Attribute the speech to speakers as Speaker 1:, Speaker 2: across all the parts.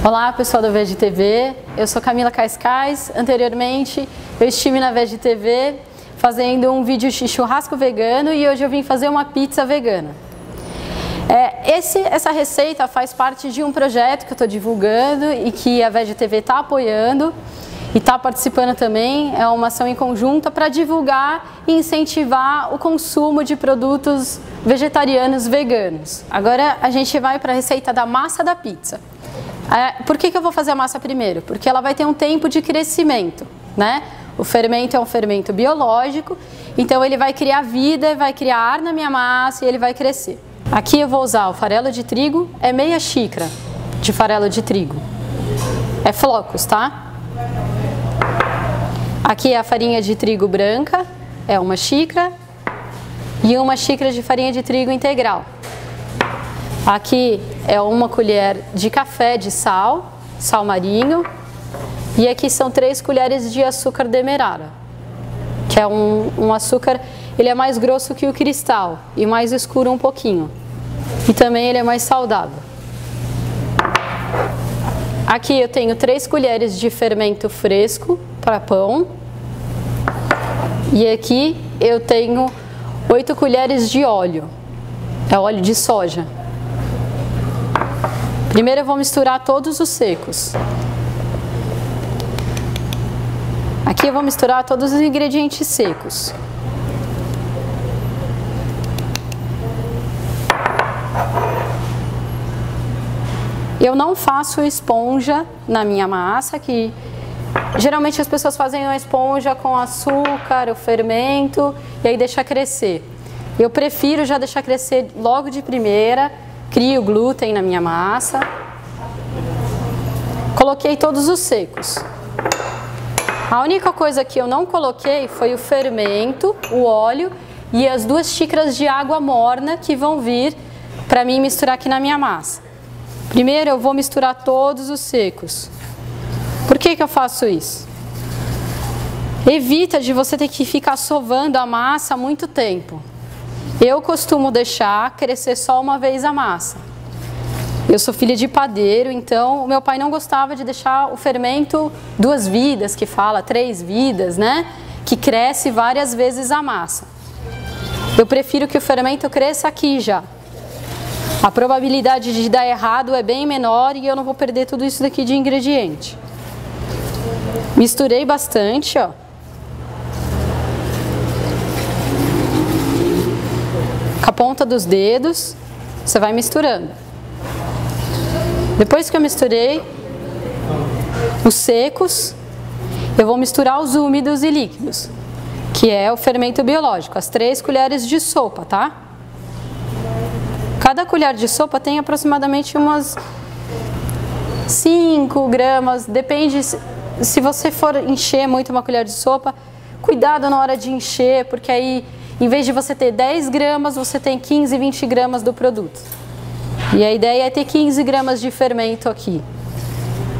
Speaker 1: Olá pessoal da VegTV, eu sou Camila Cascais. Anteriormente eu estive na VegTV fazendo um vídeo de churrasco vegano e hoje eu vim fazer uma pizza vegana. Essa receita faz parte de um projeto que eu estou divulgando e que a VegTV está apoiando e está participando também. É uma ação em conjunta para divulgar e incentivar o consumo de produtos vegetarianos veganos. Agora a gente vai para a receita da massa da pizza. Por que eu vou fazer a massa primeiro? Porque ela vai ter um tempo de crescimento, né? O fermento é um fermento biológico, então ele vai criar vida, vai criar ar na minha massa e ele vai crescer. Aqui eu vou usar o farelo de trigo, é meia xícara de farelo de trigo. É flocos, tá? Aqui é a farinha de trigo branca, é uma xícara e uma xícara de farinha de trigo integral. Aqui é uma colher de café de sal marinho, e aqui são 3 colheres de açúcar demerara, que é um açúcar, ele é mais grosso que o cristal e mais escuro um pouquinho, e também ele é mais saudável. Aqui eu tenho 3 colheres de fermento fresco para pão, e aqui eu tenho 8 colheres de óleo, é óleo de soja. Primeiro eu vou misturar todos os secos. Aqui eu vou misturar todos os ingredientes secos. Eu não faço esponja na minha massa, que geralmente as pessoas fazem uma esponja com açúcar, o fermento, e aí deixa crescer. Eu prefiro já deixar crescer logo de primeira. Crio glúten na minha massa. Coloquei todos os secos. A única coisa que eu não coloquei foi o fermento, o óleo e as 2 xícaras de água morna que vão vir para mim misturar aqui na minha massa. Primeiro eu vou misturar todos os secos. Por que eu faço isso? Evita de você ter que ficar sovando a massa há muito tempo. Eu costumo deixar crescer só uma vez a massa. Eu sou filha de padeiro, então o meu pai não gostava de deixar o fermento 2 vidas, que fala 3 vidas, né? Que cresce várias vezes a massa. Eu prefiro que o fermento cresça aqui já. A probabilidade de dar errado é bem menor e eu não vou perder tudo isso daqui de ingrediente. Misturei bastante, ó. Com a ponta dos dedos, você vai misturando. Depois que eu misturei os secos, eu vou misturar os úmidos e líquidos, que é o fermento biológico, as 3 colheres de sopa, tá? Cada colher de sopa tem aproximadamente umas 5 gramas, depende, se você for encher muito uma colher de sopa, cuidado na hora de encher, porque aí em vez de você ter 10 gramas, você tem 15, 20 gramas do produto. E a ideia é ter 15 gramas de fermento aqui.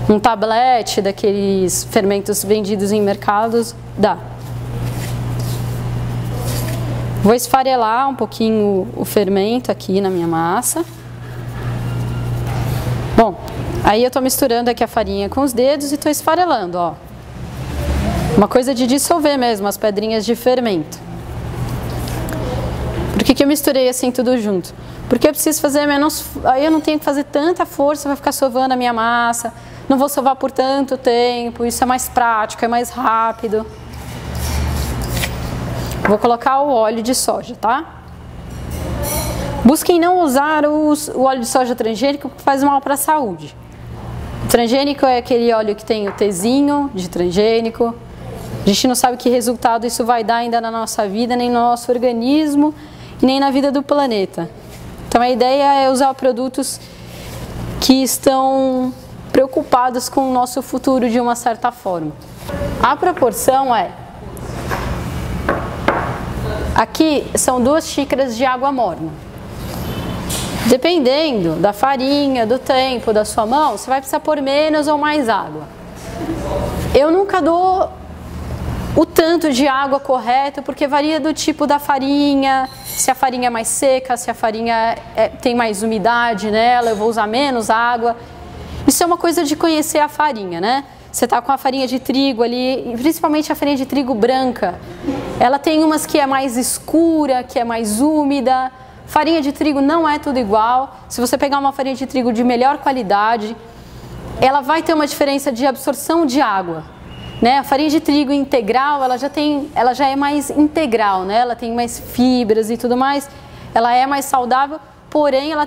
Speaker 1: Um tablete daqueles fermentos vendidos em mercados, dá. Vou esfarelar um pouquinho o fermento aqui na minha massa. Bom, aí eu estou misturando aqui a farinha com os dedos e estou esfarelando, ó. Uma coisa de dissolver mesmo as pedrinhas de fermento. Por que eu misturei assim tudo junto? Porque eu preciso fazer menos, aí eu não tenho que fazer tanta força, vai ficar sovando a minha massa, não vou sovar por tanto tempo, isso é mais prático, é mais rápido. Vou colocar o óleo de soja, tá? Busquem não usar o óleo de soja transgênico, porque faz mal para a saúde. O transgênico é aquele óleo que tem o Tzinho de transgênico. A gente não sabe que resultado isso vai dar ainda na nossa vida, nem no nosso organismo, nem na vida do planeta. Então a ideia é usar produtos que estão preocupados com o nosso futuro de uma certa forma. A proporção é... Aqui são 2 xícaras de água morna. Dependendo da farinha, do tempo, da sua mão, você vai precisar pôr menos ou mais água. Eu nunca dou o tanto de água correto, porque varia do tipo da farinha, se a farinha é mais seca, se a farinha tem mais umidade nela, eu vou usar menos água. Isso é uma coisa de conhecer a farinha, né? Você tá com a farinha de trigo ali, principalmente a farinha de trigo branca. Ela tem umas que é mais escura, que é mais úmida. Farinha de trigo não é tudo igual. Se você pegar uma farinha de trigo de melhor qualidade, ela vai ter uma diferença de absorção de água, né? A farinha de trigo integral, ela já é mais integral, né? Ela tem mais fibras e tudo mais. Ela é mais saudável, porém ela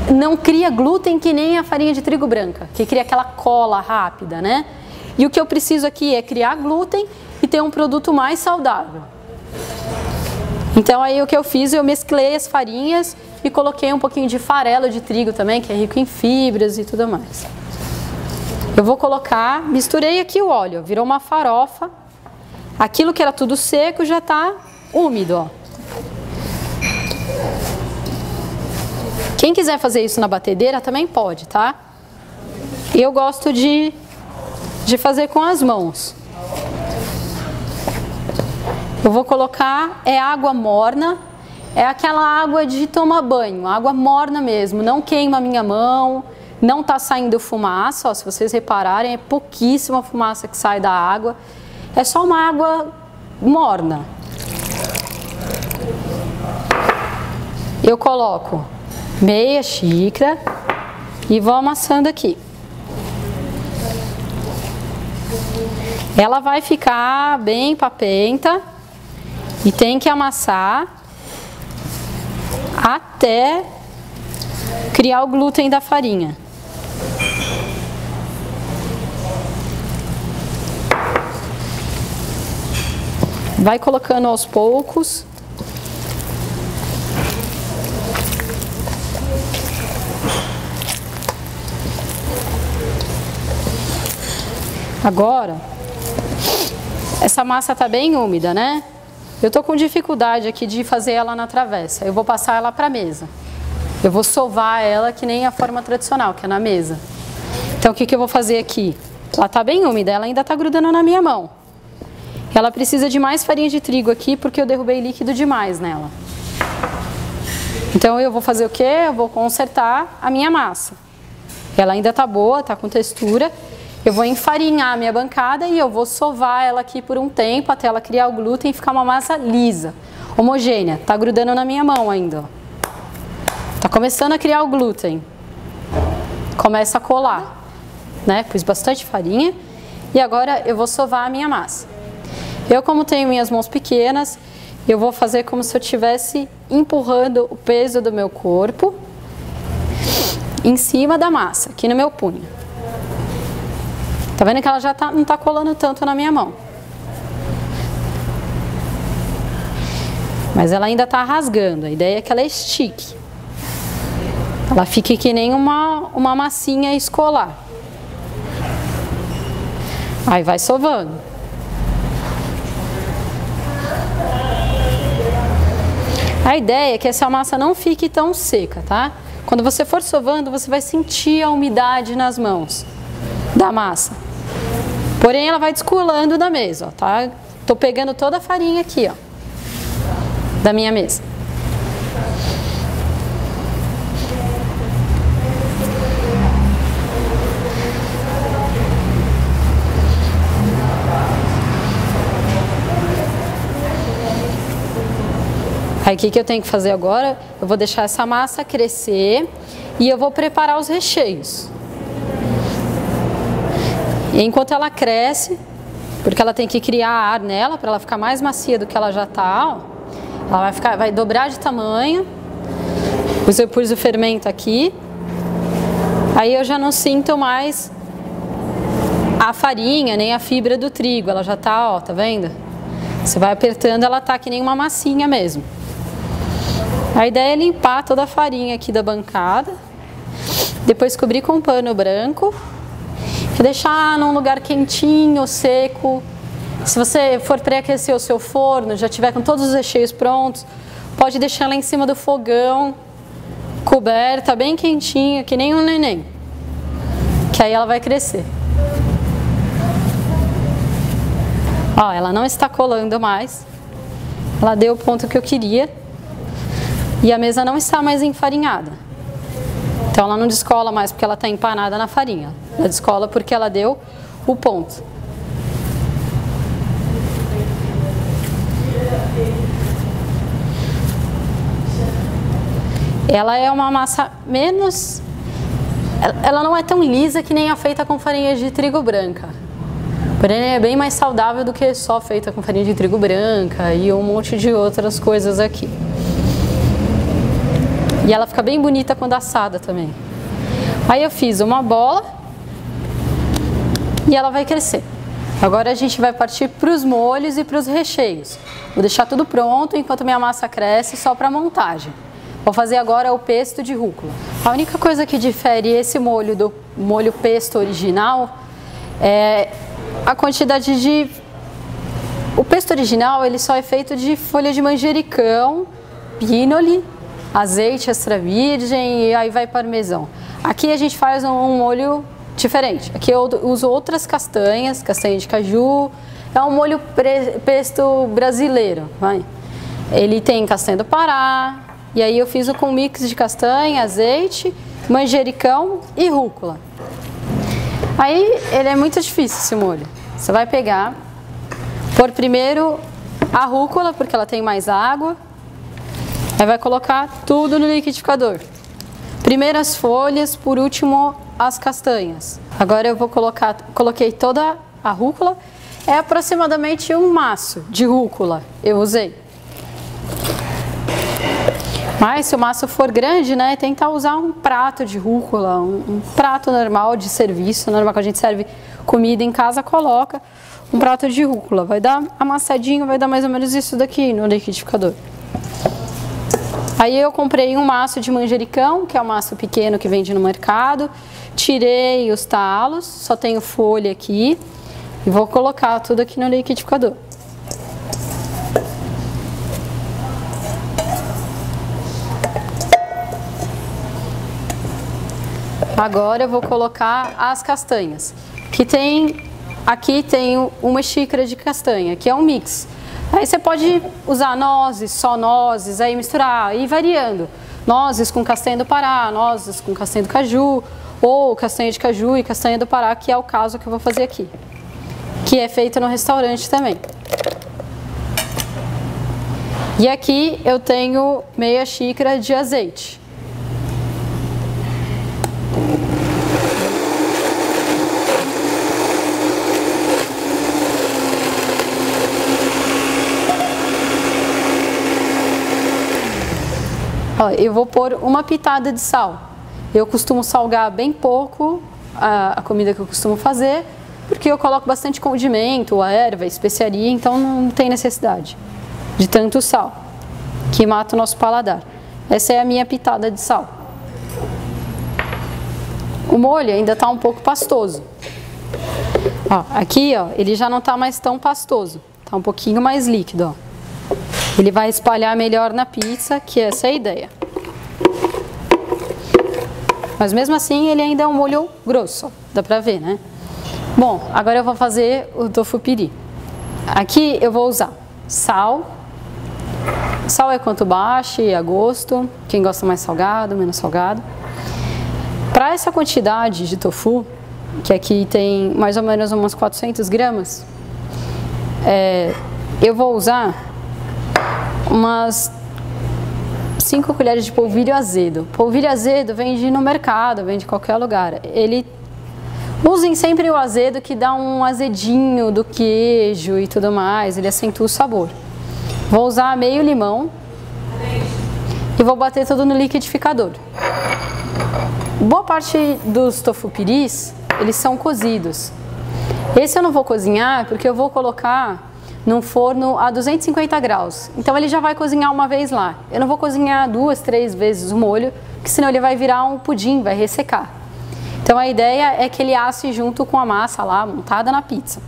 Speaker 1: não cria glúten que nem a farinha de trigo branca, que cria aquela cola rápida, né? E o que eu preciso aqui é criar glúten e ter um produto mais saudável. Então aí o que eu fiz, eu mesclei as farinhas e coloquei um pouquinho de farelo de trigo também, que é rico em fibras e tudo mais. Eu vou colocar, misturei aqui o óleo, virou uma farofa. Aquilo que era tudo seco já está úmido, ó. Quem quiser fazer isso na batedeira também pode, tá? Eu gosto de fazer com as mãos. Eu vou colocar, água morna, é aquela água de tomar banho, água morna mesmo, não queima a minha mão, não tá saindo fumaça, ó, se vocês repararem, é pouquíssima fumaça que sai da água, é só uma água morna. Eu coloco meia xícara e vou amassando aqui. Ela vai ficar bem papenta e tem que amassar até criar o glúten da farinha. Vai colocando aos poucos. Agora, essa massa está bem úmida, né? Eu tô com dificuldade aqui de fazer ela na travessa. Eu vou passar ela para a mesa. Eu vou sovar ela que nem a forma tradicional, que é na mesa. Então o que eu vou fazer aqui? Ela tá bem úmida, ela ainda tá grudando na minha mão. Ela precisa de mais farinha de trigo aqui porque eu derrubei líquido demais nela. Então eu vou fazer o quê? Eu vou consertar a minha massa. Ela ainda tá boa, tá com textura. Eu vou enfarinhar a minha bancada e eu vou sovar ela aqui por um tempo até ela criar o glúten e ficar uma massa lisa, homogênea. Tá grudando na minha mão ainda, ó. Tá começando a criar o glúten. Começa a colar, né? Pus bastante farinha e agora eu vou sovar a minha massa. Eu, como tenho minhas mãos pequenas, eu vou fazer como se eu estivesse empurrando o peso do meu corpo em cima da massa, aqui no meu punho. Tá vendo que ela já não tá colando tanto na minha mão. Mas ela ainda tá rasgando. A ideia é que ela estique. Ela fique que nem uma massinha escolar. Aí vai sovando. A ideia é que essa massa não fique tão seca, tá? Quando você for sovando, você vai sentir a umidade nas mãos da massa. Porém, ela vai descolando da mesa, ó, tá? Tô pegando toda a farinha aqui, ó, da minha mesa. Aí o que eu tenho que fazer agora? Eu vou deixar essa massa crescer e eu vou preparar os recheios. E enquanto ela cresce, porque ela tem que criar ar nela para ela ficar mais macia do que ela já está, ela vai dobrar de tamanho. Eu pus o fermento aqui. Aí eu já não sinto mais a farinha nem a fibra do trigo, ela já tá, ó, tá vendo? Você vai apertando, ela tá que nem uma massinha mesmo. A ideia é limpar toda a farinha aqui da bancada, depois cobrir com um pano branco e deixar num lugar quentinho, seco. Se você for pré-aquecer o seu forno, já tiver com todos os recheios prontos, pode deixar ela em cima do fogão, coberta, bem quentinha, que nem um neném, que aí ela vai crescer. Ó, ela não está colando mais, ela deu o ponto que eu queria e a mesa não está mais enfarinhada. Então ela não descola mais porque ela está empanada na farinha. Ela descola porque ela deu o ponto. Ela é uma massa menos... Ela não é tão lisa que nem a feita com farinha de trigo branca. Porém, é bem mais saudável do que só feita com farinha de trigo branca e um monte de outras coisas aqui. E ela fica bem bonita quando assada também. Aí eu fiz uma bola e ela vai crescer. Agora a gente vai partir para os molhos e para os recheios. Vou deixar tudo pronto enquanto minha massa cresce só para montagem. Vou fazer agora o pesto de rúcula. A única coisa que difere esse molho do molho pesto original é a quantidade de... O pesto original ele só é feito de folha de manjericão, pinole, azeite extra virgem e aí vai parmesão. Aqui a gente faz um molho diferente. Aqui eu uso outras castanhas, castanha de caju. É um molho pesto brasileiro. Vai. Ele tem castanha do Pará. E aí eu fiz com mix de castanha, azeite, manjericão e rúcula. Aí ele é muito difícil esse molho. Você vai pegar, pôr primeiro a rúcula, porque ela tem mais água. Aí vai colocar tudo no liquidificador. Primeiro as folhas, por último as castanhas. Agora eu vou coloquei toda a rúcula. É aproximadamente um maço de rúcula eu usei. Mas se o maço for grande, né, tenta usar um prato de rúcula, um prato normal de serviço, normal que a gente serve comida em casa, coloca um prato de rúcula. Vai dar amassadinho, vai dar mais ou menos isso daqui no liquidificador. Aí eu comprei um maço de manjericão, que é um maço pequeno que vende no mercado. Tirei os talos, só tenho folha aqui. E vou colocar tudo aqui no liquidificador. Agora eu vou colocar as castanhas, que aqui tem uma xícara de castanha, que é um mix. Aí você pode usar nozes, só nozes, aí misturar, ir variando. Nozes com castanha do Pará, nozes com castanha do caju, ou castanha de caju e castanha do Pará, que é o caso que eu vou fazer aqui. Que é feito no restaurante também. E aqui eu tenho meia xícara de azeite. Ó, eu vou pôr uma pitada de sal. Eu costumo salgar bem pouco a comida que eu costumo fazer, porque eu coloco bastante condimento, a erva, especiaria, então não tem necessidade de tanto sal, que mata o nosso paladar. Essa é a minha pitada de sal. O molho ainda está um pouco pastoso. Ó, aqui, ó, ele já não está mais tão pastoso, está um pouquinho mais líquido, ó. Ele vai espalhar melhor na pizza, que essa é a ideia. Mas mesmo assim ele ainda é um molho grosso, dá pra ver, né? Bom, agora eu vou fazer o tofu piri. Aqui eu vou usar sal. Sal é quanto baixe, a gosto. Quem gosta mais salgado, menos salgado. Para essa quantidade de tofu, que aqui tem mais ou menos umas 400 gramas, eu vou usar umas 5 colheres de polvilho azedo. Polvilho azedo vende no mercado, vende em qualquer lugar. Usem sempre o azedo, que dá um azedinho do queijo e tudo mais, ele acentua o sabor. Vou usar meio limão e vou bater tudo no liquidificador. Boa parte dos tofu piris, eles são cozidos. Esse eu não vou cozinhar porque eu vou colocar num forno a 250 graus. Então ele já vai cozinhar uma vez lá. Eu não vou cozinhar 2, 3 vezes o molho, porque senão ele vai virar um pudim, vai ressecar. Então a ideia é que ele asse junto com a massa lá, montada na pizza.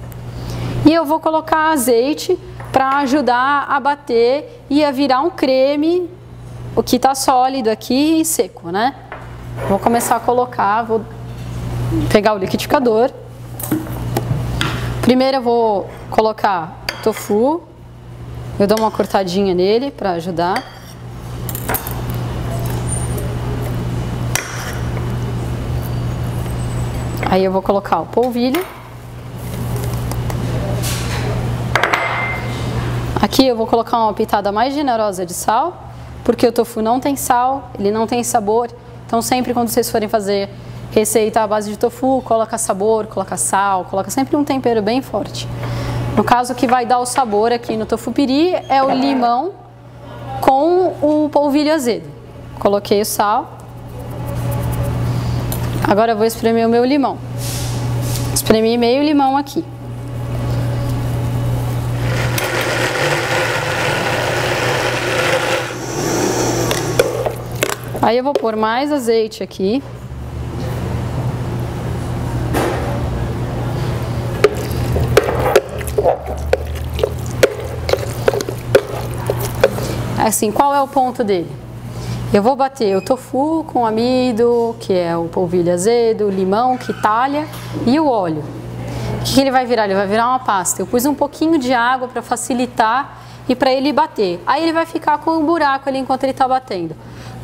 Speaker 1: E eu vou colocar azeite para ajudar a bater e a virar um creme, o que está sólido aqui e seco, né? Vou começar a colocar, vou pegar o liquidificador. Primeiro eu vou colocar tofu, eu dou uma cortadinha nele para ajudar. Aí eu vou colocar o polvilho. Aqui eu vou colocar uma pitada mais generosa de sal, porque o tofu não tem sal, ele não tem sabor. Então sempre quando vocês forem fazer receita à base de tofu, coloca sabor, coloca sal, coloca sempre um tempero bem forte. No caso, o que vai dar o sabor aqui no tofu piri é o limão com o polvilho azedo. Coloquei o sal. Agora eu vou espremer o meu limão. Espremi meio limão aqui. Aí eu vou pôr mais azeite aqui. Assim, qual é o ponto dele? Eu vou bater o tofu com o amido, que é o polvilho azedo, o limão que talha e o óleo. O que ele vai virar? Ele vai virar uma pasta. Eu pus um pouquinho de água para facilitar e para ele bater. Aí ele vai ficar com um buraco ali enquanto ele está batendo.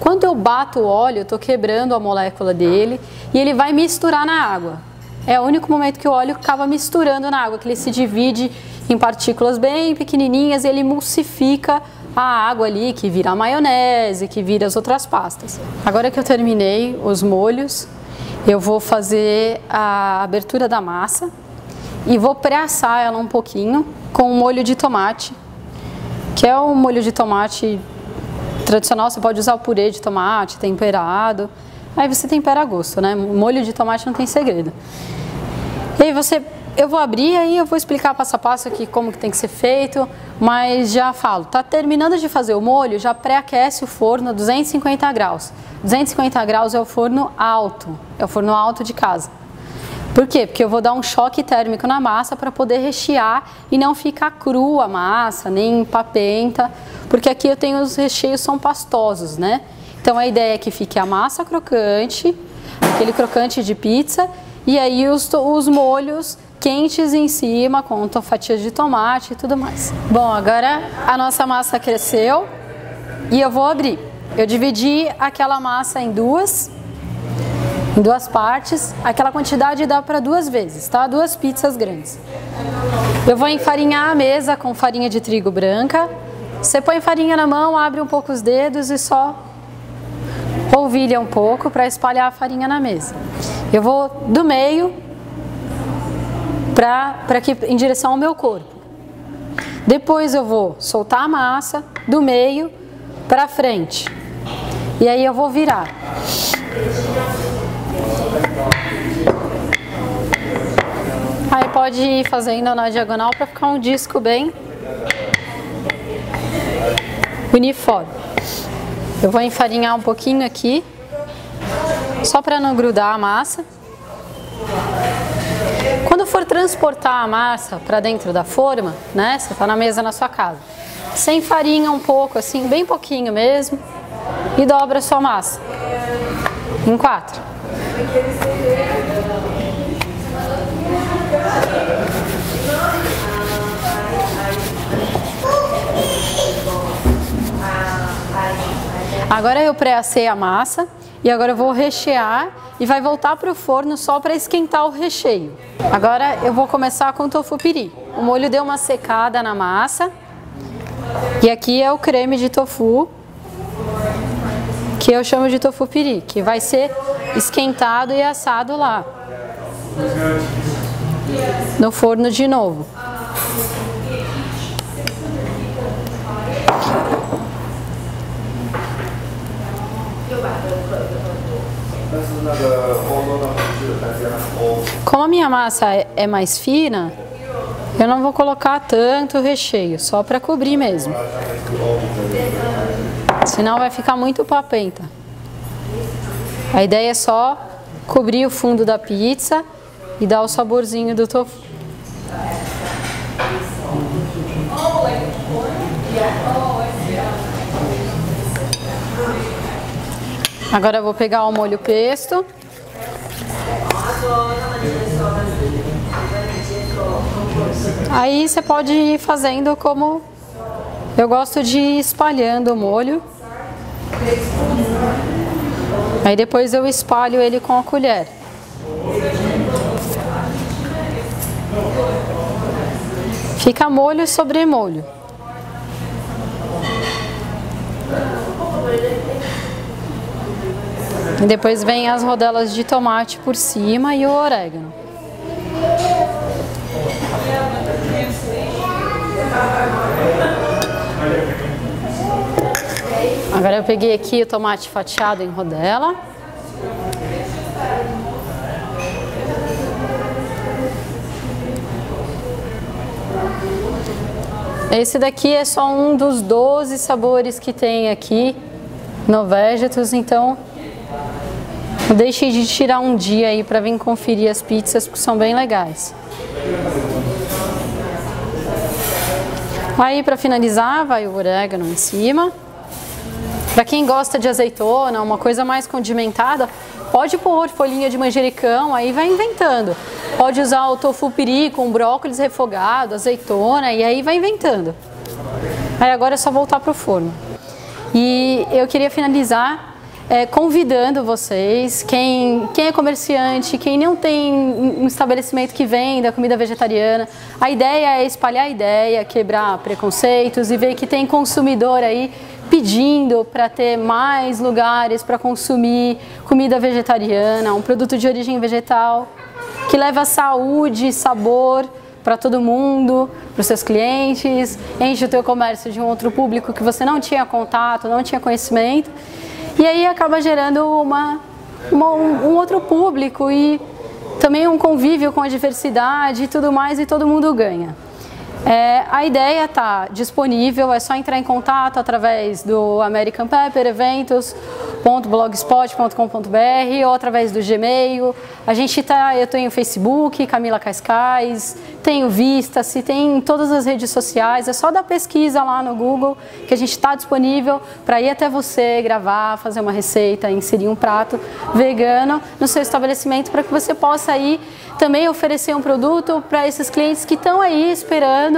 Speaker 1: Quando eu bato o óleo, eu estou quebrando a molécula dele e ele vai misturar na água. É o único momento que o óleo acaba misturando na água, que ele se divide em partículas bem pequenininhas e ele emulsifica a água ali, que vira a maionese, que vira as outras pastas. Agora que eu terminei os molhos, eu vou fazer a abertura da massa e vou pré-assar ela um pouquinho com um molho de tomate, que é um molho de tomate tradicional. Você pode usar o purê de tomate, temperado, aí você tempera a gosto, né? Molho de tomate não tem segredo. E aí eu vou abrir, aí eu vou explicar passo a passo aqui como que tem que ser feito, mas já falo, tá terminando de fazer o molho, já pré-aquece o forno a 250 graus. 250 graus é o forno alto de casa. Por quê? Porque eu vou dar um choque térmico na massa para poder rechear e não ficar crua a massa, nem papenta, porque aqui eu tenho os recheios são pastosos, né? Então a ideia é que fique a massa crocante, aquele crocante de pizza, e aí os molhos quentes em cima, com fatias de tomate e tudo mais. Bom, agora a nossa massa cresceu e eu vou abrir. Eu dividi aquela massa em duas partes. Aquela quantidade dá para 2 vezes, tá? 2 pizzas grandes. Eu vou enfarinhar a mesa com farinha de trigo branca. Você põe farinha na mão, abre um pouco os dedos e só polvilha um pouco para espalhar a farinha na mesa. Eu vou do meio em direção ao meu corpo. Depois eu vou soltar a massa do meio para frente. E aí eu vou virar. Aí pode ir fazendo na diagonal para ficar um disco bem uniforme. Eu vou enfarinhar um pouquinho aqui, só para não grudar a massa. Quando for transportar a massa para dentro da forma, né, você está na mesa na sua casa, você enfarinha um pouco, assim, bem pouquinho mesmo, e dobra a sua massa em 4. Agora eu pré-assei a massa e agora eu vou rechear e vai voltar para o forno só para esquentar o recheio. Agora eu vou começar com o tofu piri. O molho deu uma secada na massa e aqui é o creme de tofu, que eu chamo de tofu piri, que vai ser esquentado e assado lá no forno de novo. Como a minha massa é mais fina, eu não vou colocar tanto recheio, só para cobrir mesmo. Senão vai ficar muito papenta. A ideia é só cobrir o fundo da pizza e dar o saborzinho do tofu. Agora eu vou pegar o molho pesto. Aí você pode ir fazendo como eu gosto de ir espalhando o molho. Aí depois eu espalho ele com a colher. Fica molho sobre molho. E depois vem as rodelas de tomate por cima e o orégano. Agora eu peguei aqui o tomate fatiado em rodela. Esse daqui é só um dos 12 sabores que tem aqui no Vegetus, então não deixe de tirar um dia aí para vir conferir as pizzas, porque são bem legais. Aí para finalizar vai o orégano em cima. Para quem gosta de azeitona, uma coisa mais condimentada, pode pôr folhinha de manjericão, aí vai inventando. Pode usar o tofu piri com brócolis refogado, azeitona, e aí vai inventando. Aí agora é só voltar para o forno. E eu queria finalizar convidando vocês, quem é comerciante, quem não tem um estabelecimento que venda comida vegetariana, a ideia é espalhar a ideia, quebrar preconceitos e ver que tem consumidor aí pedindo para ter mais lugares para consumir comida vegetariana, um produto de origem vegetal, que leva saúde e sabor para todo mundo, para os seus clientes, enche o teu comércio de um outro público que você não tinha contato, não tinha conhecimento, e aí acaba gerando um outro público e também um convívio com a diversidade e tudo mais, e todo mundo ganha. A ideia está disponível, é só entrar em contato através do American Pepper eventos.blogspot.com.br ou através do Gmail. Eu tenho o Facebook, Camila Cascais, tenho Vista-se, tem em todas as redes sociais, é só dar pesquisa lá no Google que a gente está disponível para ir até você, gravar, fazer uma receita, inserir um prato vegano no seu estabelecimento para que você possa aí também oferecer um produto para esses clientes que estão aí esperando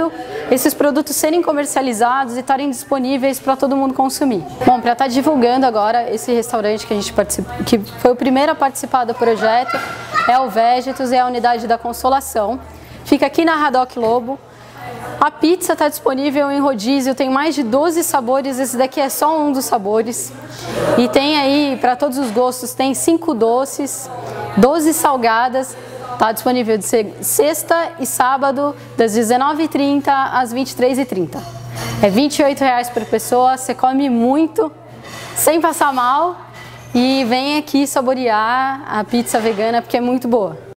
Speaker 1: esses produtos serem comercializados e estarem disponíveis para todo mundo consumir. Bom, para estar divulgando agora esse restaurante que a gente que foi o primeiro a participar do projeto, é o Vegetus, é a Unidade da Consolação. Fica aqui na Haddock Lobo. A pizza está disponível em rodízio, tem mais de 12 sabores, esse daqui é só um dos sabores. E tem aí, para todos os gostos, tem 5 doces, 12 salgadas. Está disponível de sexta e sábado, das 19h30 às 23h30. É R$28 por pessoa, você come muito, sem passar mal, e vem aqui saborear a pizza vegana porque é muito boa.